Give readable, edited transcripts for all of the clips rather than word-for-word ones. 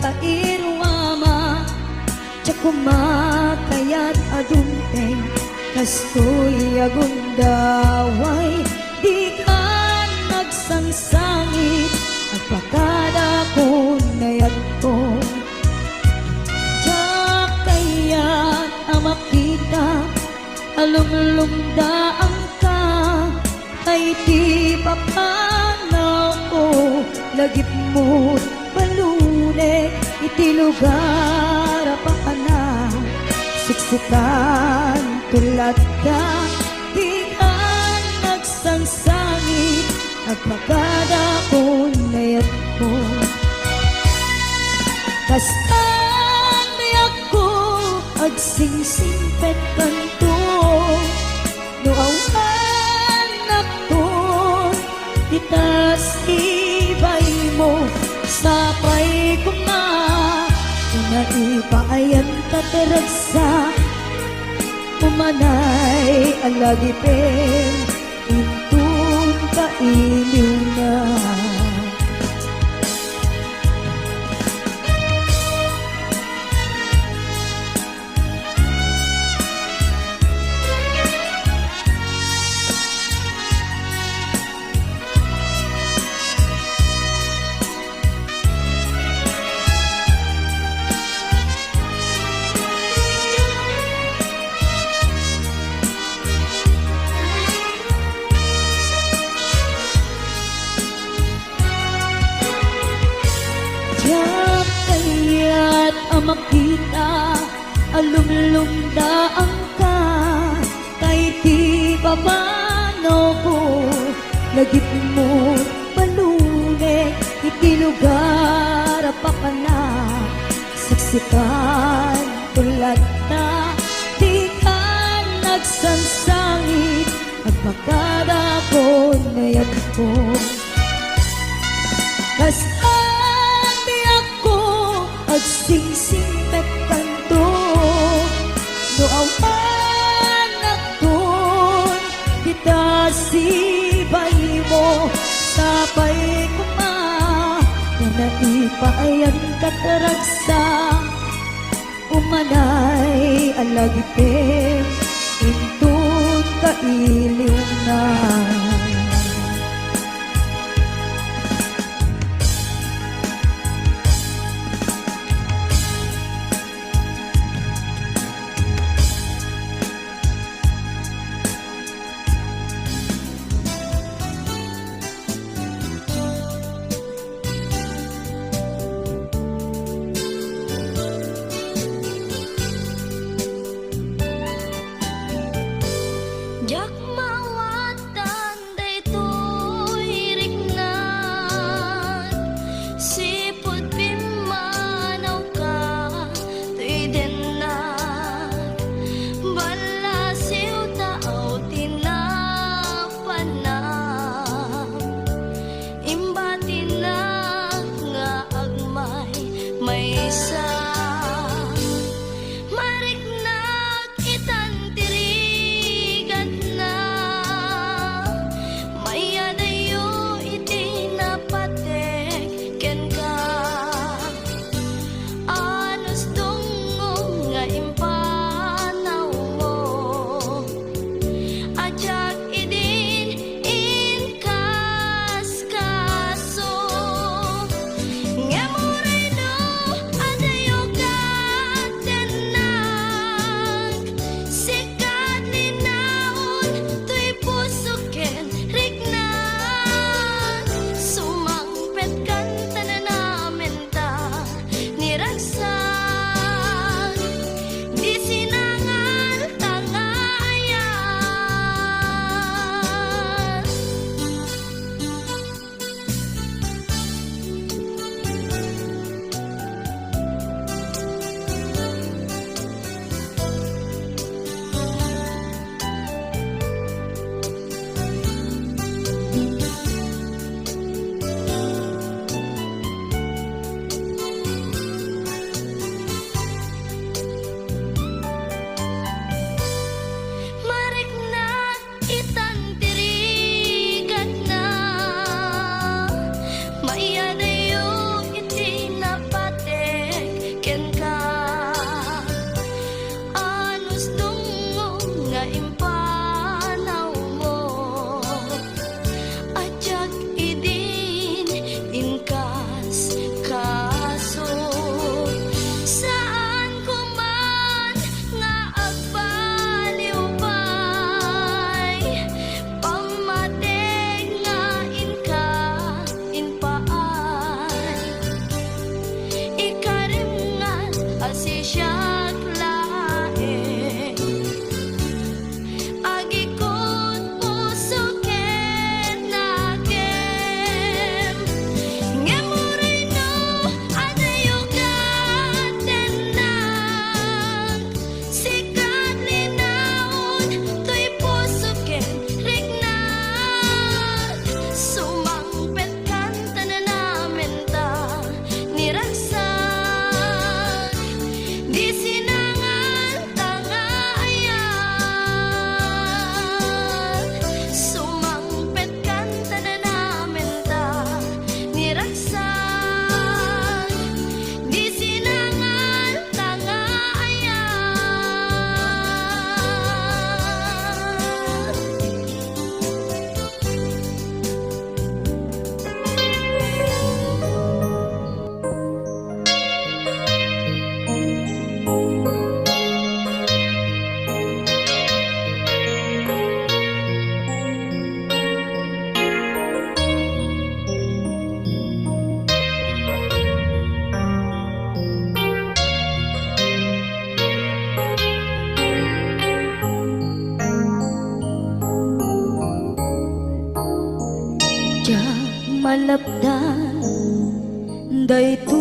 kairwama tsa kumakayat adumpeng kastoy agundaway di ka nagsangsangit at pagkadakon nayat ko tsa kayat amakita alumlumdaan ka ay di papanaw ko lagip mo balune iti lugar pa ka na siksikan tulad ka di ka nagsangsangit at pagkadakon nayat mo kastan di ako agsingsingpet kanto no awan nakton itas ibay mo sapay ko na naipayan kateragsa umanay alagipin intun kailiw na kaya't makita alumlumdaan ka kay di babano ko lagip mo balune iti lugar pa ka na siksikan tulad na di ka nagsangsangit at pagkadakon nayat ko kastan di ako agsingsingpet kanto no awan nakton kita sibay mo sapay ko ma na naipayan kataragsa umanay alagipin intun kailiw na Jak mawatan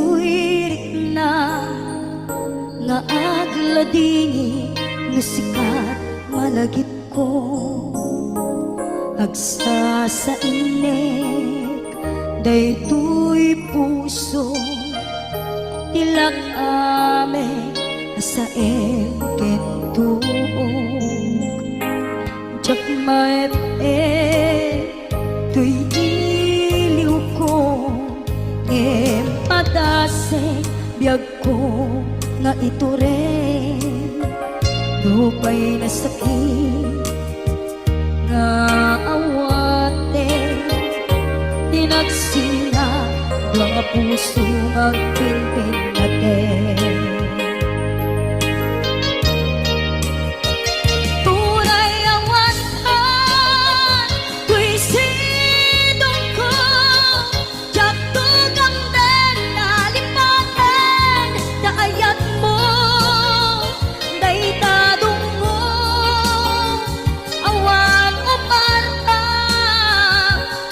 tuirik na nga agladini nga sikat malagip ko agsa sa inek daytoy puso tilak ame sa engkentuog jak maep tuy iliw ko padase biyag ko nga ito rin lupay na sakit nga awate tinagsina mga puso magpilpil natin tunay awan ka tuy sidong ko jak tugang den nalipaten daayat mo daytadong mo awan umarta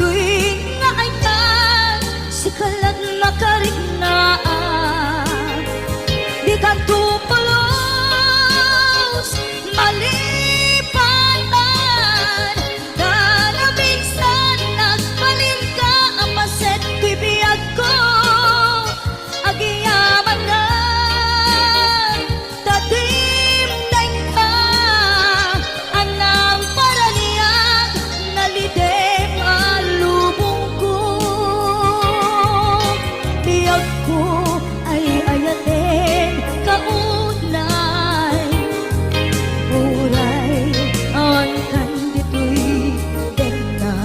tuy nga ay ka sikalat makarignaat di ka tupalos malipatan na minsan nagpaling ka ang paset ko'y biyag ko agiyaman na tatimdeng ka anang paraniag nalidem alubong ko biyag ko ay ayatin kaunay uray ang kandito'y denga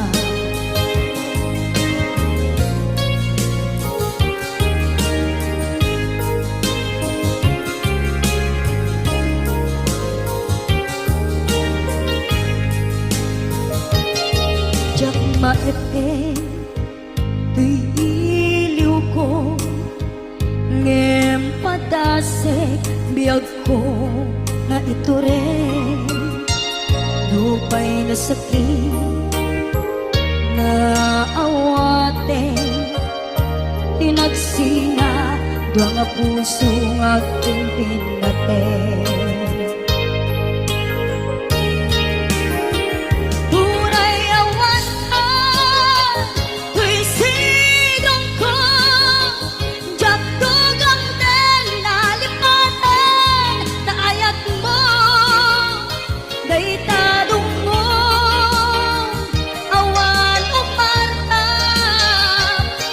jak maepeng tuy iliw ko ngem padasek biyag ko nga ito rin lupay na sakit na awaten tinagsina dua nga puso nga kumpin natin tunay awan ka tuy sidong ko jak tugang den nalipaten daayat mo daytadong mo awan umarta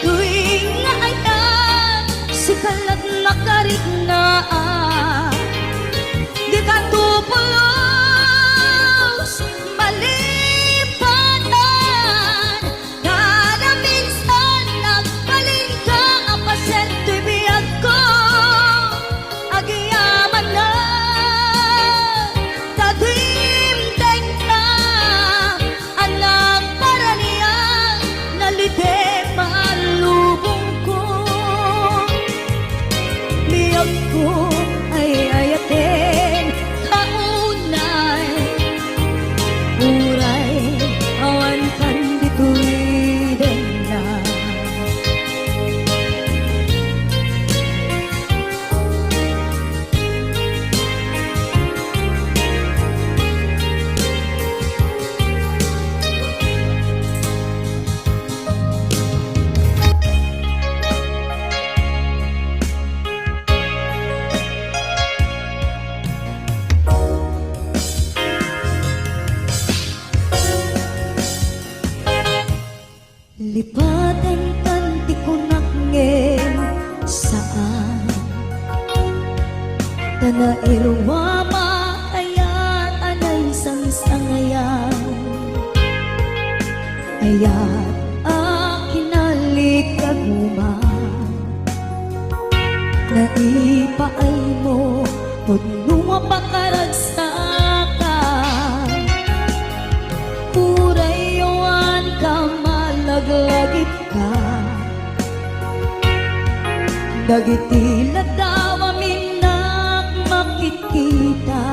tuy nga ay ka sikalat makarignaat di ka tupulos malipatan kada minsan nagpaling ka ang paset to'y biyag ko agiyaman na tatimdeng ka anang paraniag nalidem alubong ko biyag ko ay ayatin kaunay uray awan kandito'y denga lipatan kanti ko nakngem saan tana ilwa makayat anay sangsangayan ayat akinalik naipaay mo pudnunga pakaragsakan purayawan ka malaglagip ka dagiti ladawa minak makikita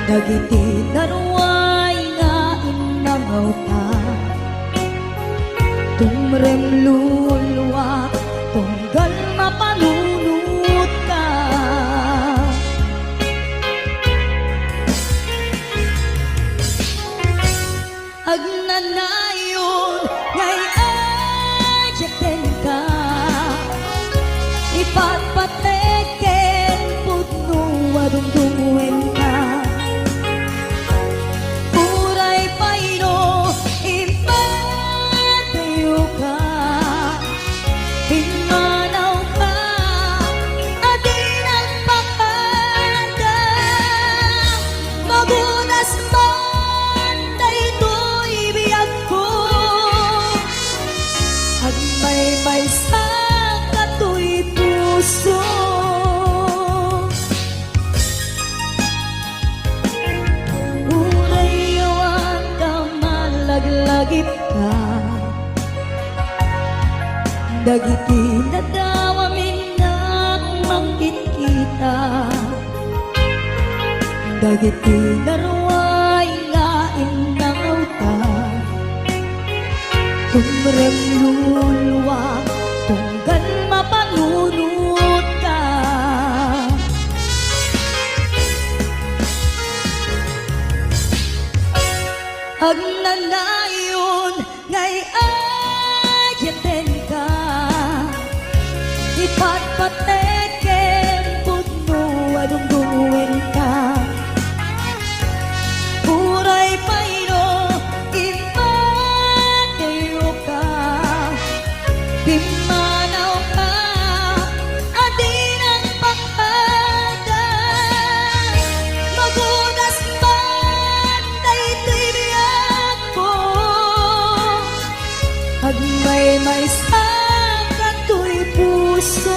dagiti darway nga inangaw ta tumrem lulwa tunggal mapanunot ka. Agnanayon ngay ajaten ka, ipatpateken pudno adungdungwen ka. Uray payno impatayo ka, hinmanaw ka, adin ang pakada. Magunas man daytoy biyag ko, agmay-may sa katoy puso. Uray yawan ka malaglagip ka, dagiti na daw amin na magkikita, dagiti na ruway nga inangaw ta, tumrem lulwa tunggal mapanunot ka. Agnanayon ngay ajaten ka, ipatpateken pudno adungdungwen ka. Uray payno impatayo ka, himanaw ka, adin ang pakada. Magunas man daytoy biyag ko, agmay-may sa katoy puso.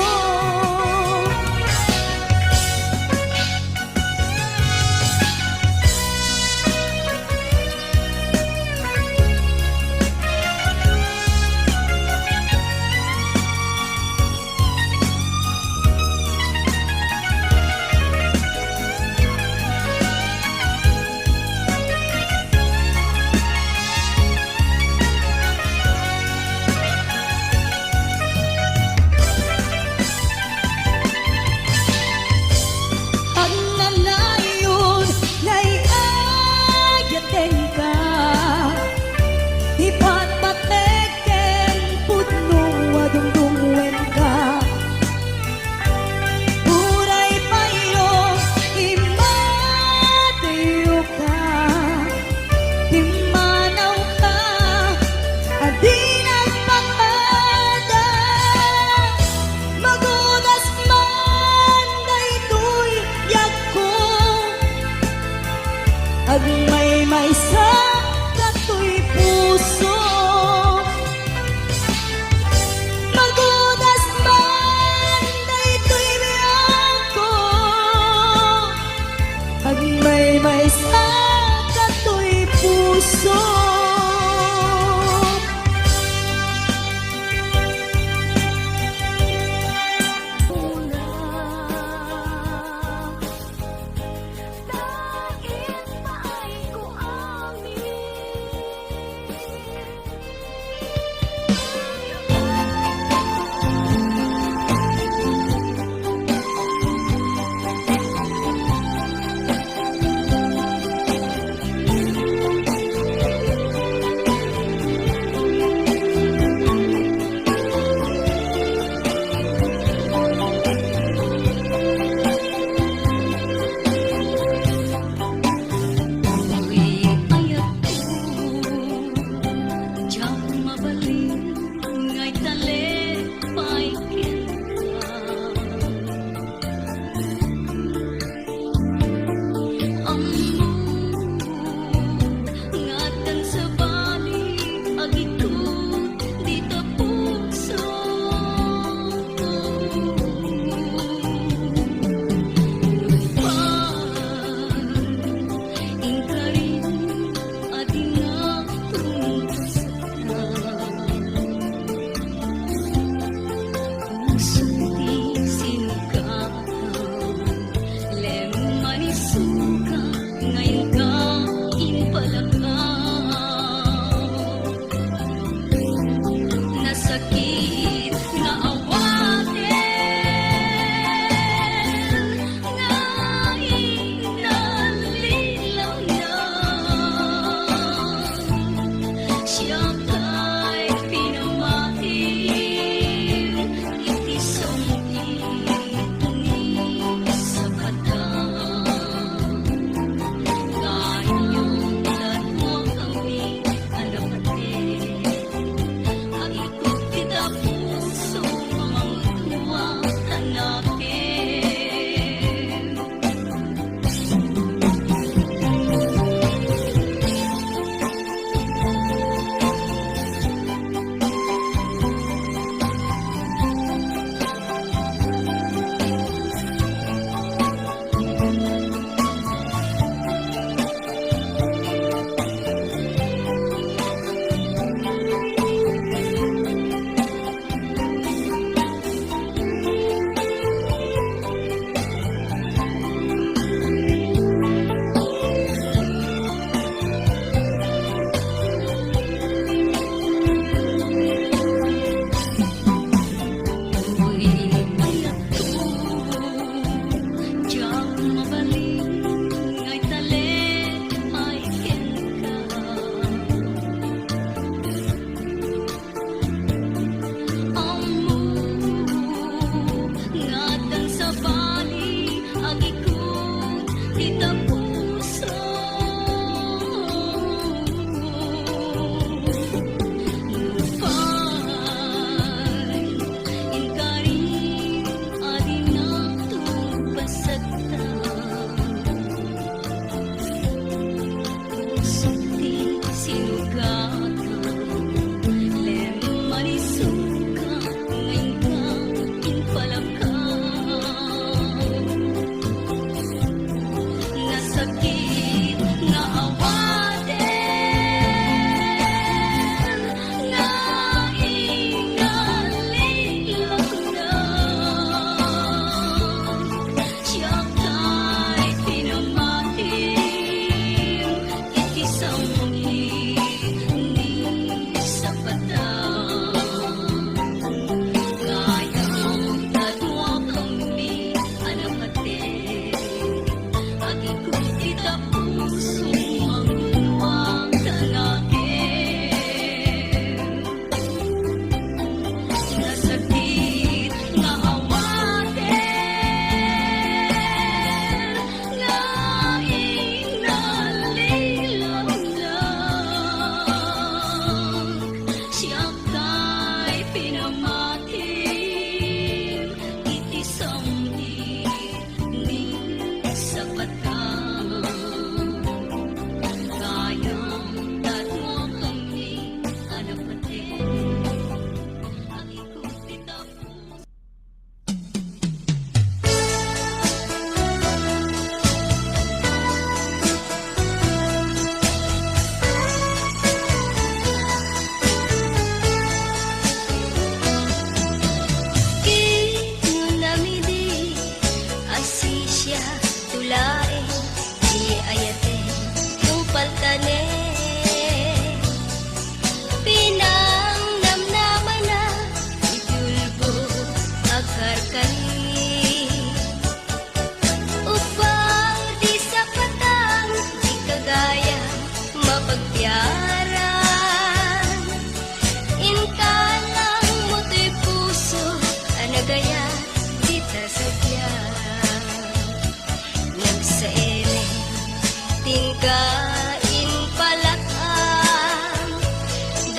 tingkain palakang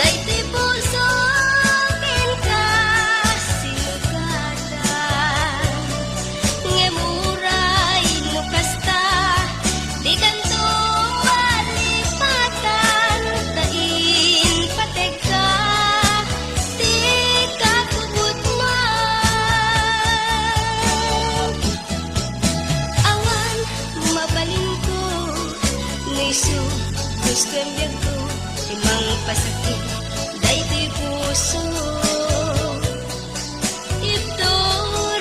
daytoy puso ken ka sinugatan ngemuray no kasta di kanto malipatan tain pateg ka di ka kubut man awan mabalin ko nisu gusto ang ko imang pasakit daytoy puso ito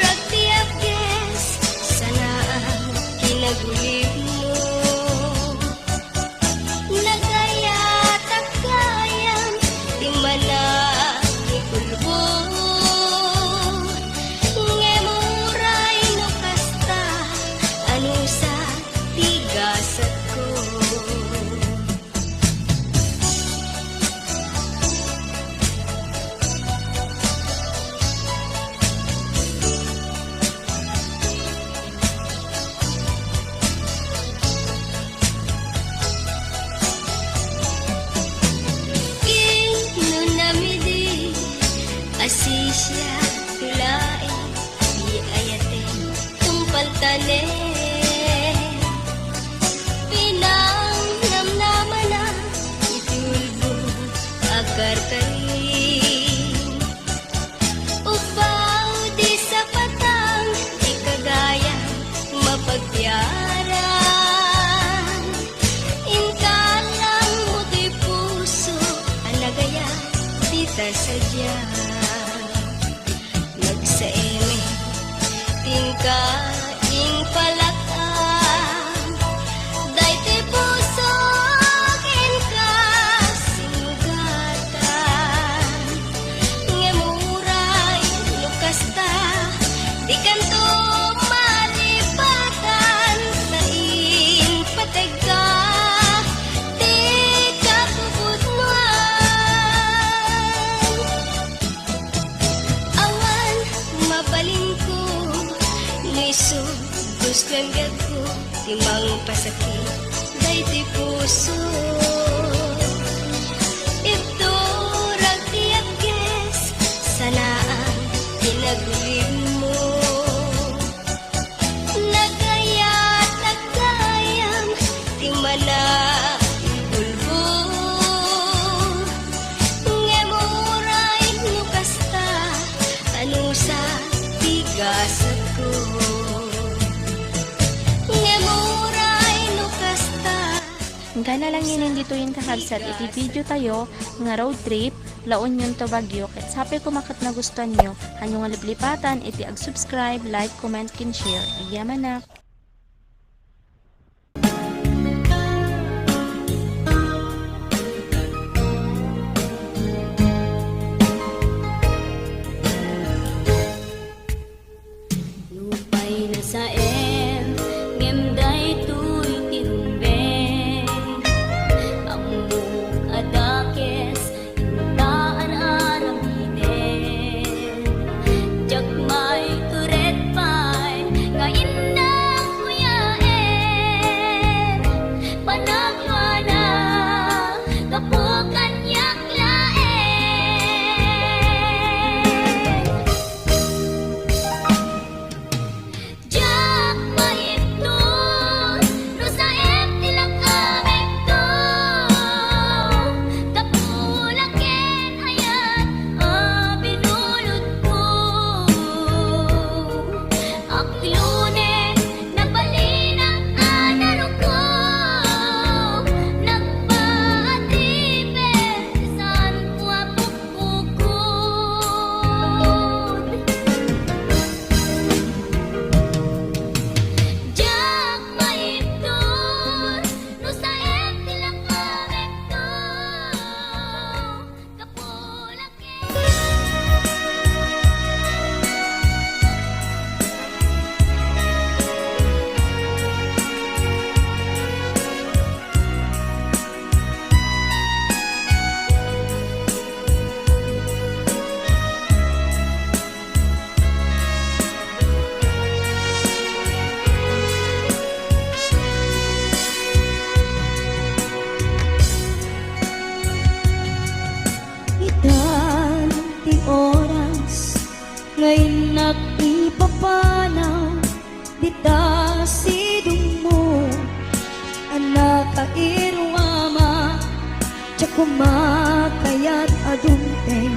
ragtiap yes sana ang kinagulib mo nagayat ang kayang di mana ikulbo ngemuray no kasta ano sa tigasat ko Ino namidi asisya tulay di ayate tumpal tane pinang namnaman na itulbo agar kanin upaw di sa patang di kagaya mapagtiaran inkalang mo di puso anagaya di ta sadya nagsaeme tingkaing palakang daytoy puso ken ka sinugatan ngemuray no kasta di kanto malipatan tain pateg ka di ka kubut man awan mabalin ko nisu gusto ang ko timang pasakit daytoy puso ito ragtiap yes sana ang kinagulib mo nagayat at kayang di mana ikulbo ngemuray no kasta ano sa tigasat ko ngemuray no kasta Gana lang yun dito yung kakabsat iti video tayo nga road trip laon yun to Bagyo ket sapi kumakat na gusto nyo hanyo nga liplipatan iti ag-subscribe, like, comment, kin share agyaman na Lupay na sa ngemday tuy tinubeng amok adakes intaan aramiden jak may turet pay ngayon na Ngayon nakipapanaw dita sidong mo anak kairwama tsak kumakayat adumpeng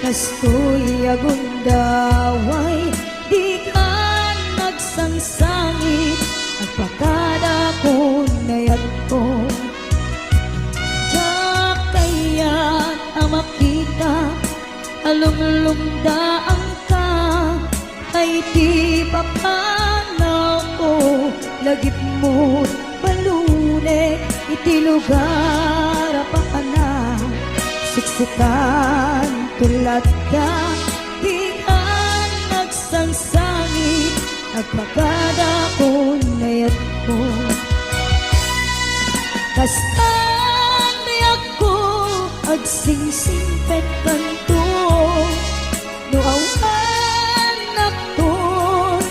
kastoy agundaway di ka nagsangsangit agpakada ko nayat ko tsak kayat amakita alumlumdaan ka ay di papanaw ko lagip mo balune iti lugar pa na siksikan tulad ka di ka nagsangsangit agpagada ko nayat ko kastan biyak ko agsingsingpet kanto no awan nakton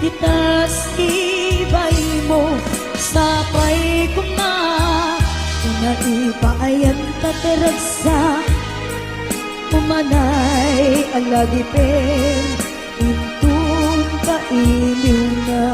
itas ibay mo sapay ko na na ipaayan tataragsa umanay alagipin intun kailiw na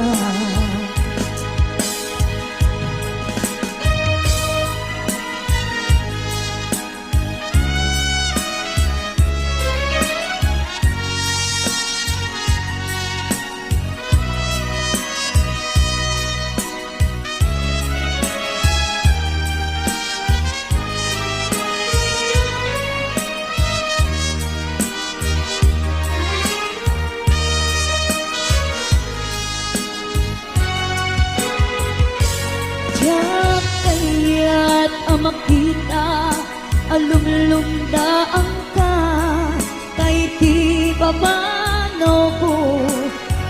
Tiyak kaya't makita alumlumdaan ka kay di papano ko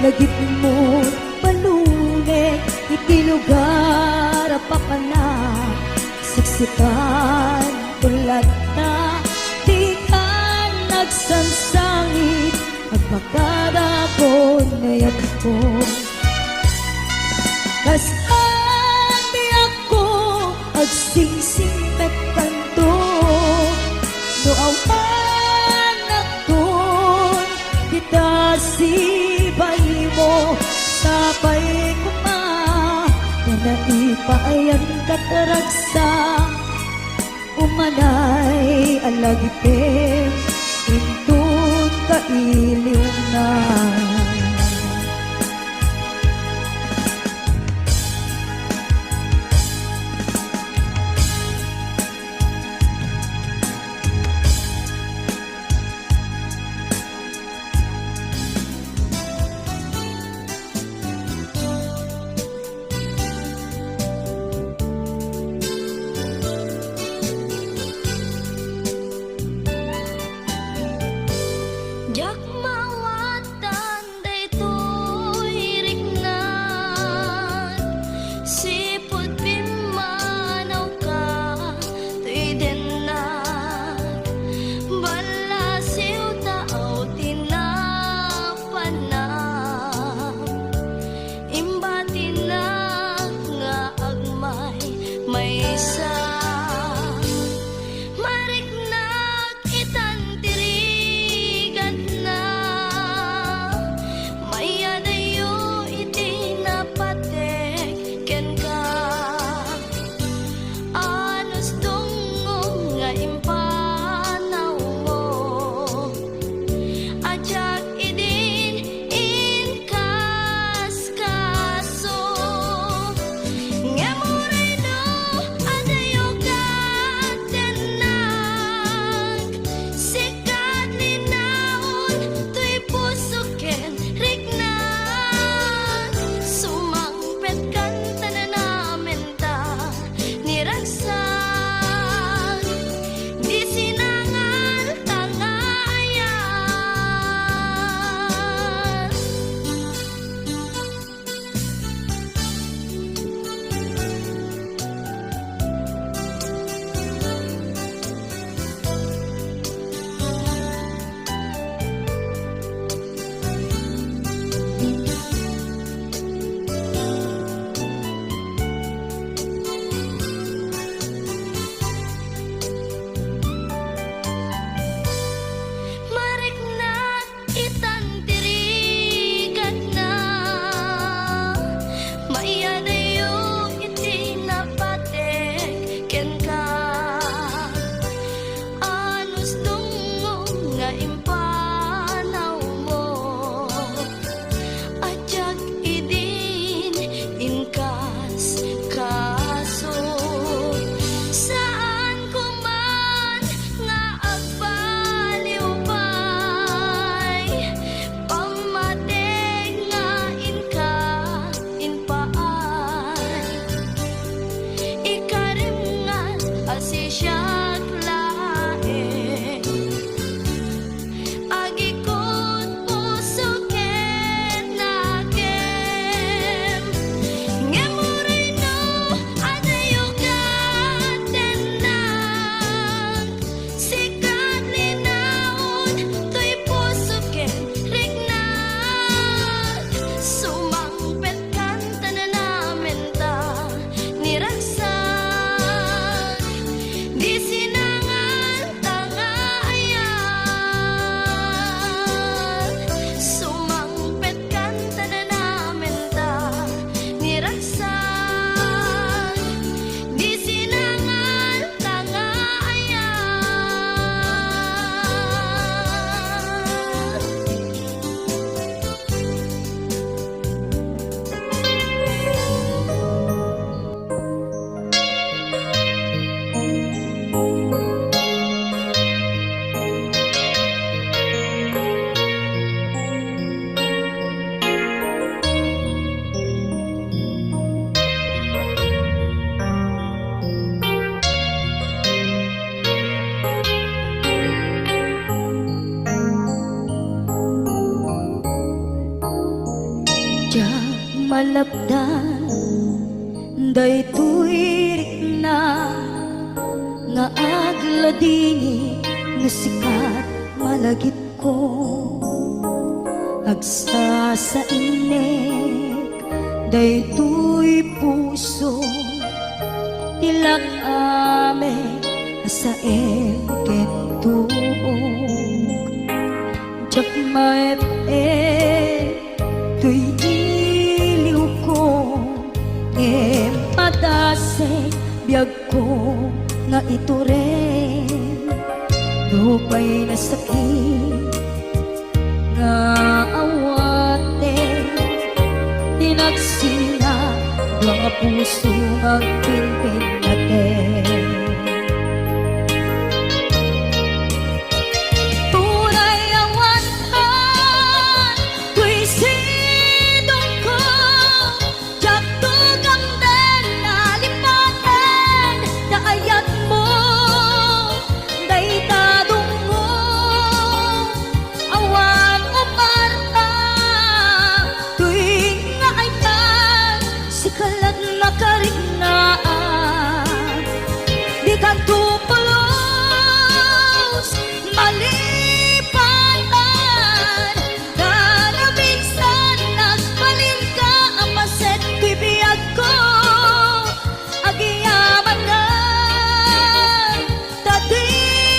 lagip mo balune iti lugar pa na siksikan tulad na di ka nagsangsangit agpakada ko nayat ko kastan biyak ko agsingsingpet kanto no awan nakton kita sibay mo sapay ko ma na naipaayan kataragsa umanay alagipin intun kailiw na Jak mawata malabdan daytoy rikna nga agladini nga sikat malagip ko agsa sa inek daytoy puso tilak ame sa kentuog jak maep tuy iliw ko padase biyag ko nga ito rin lupay na sakit nga awate tinagsina mga puso nga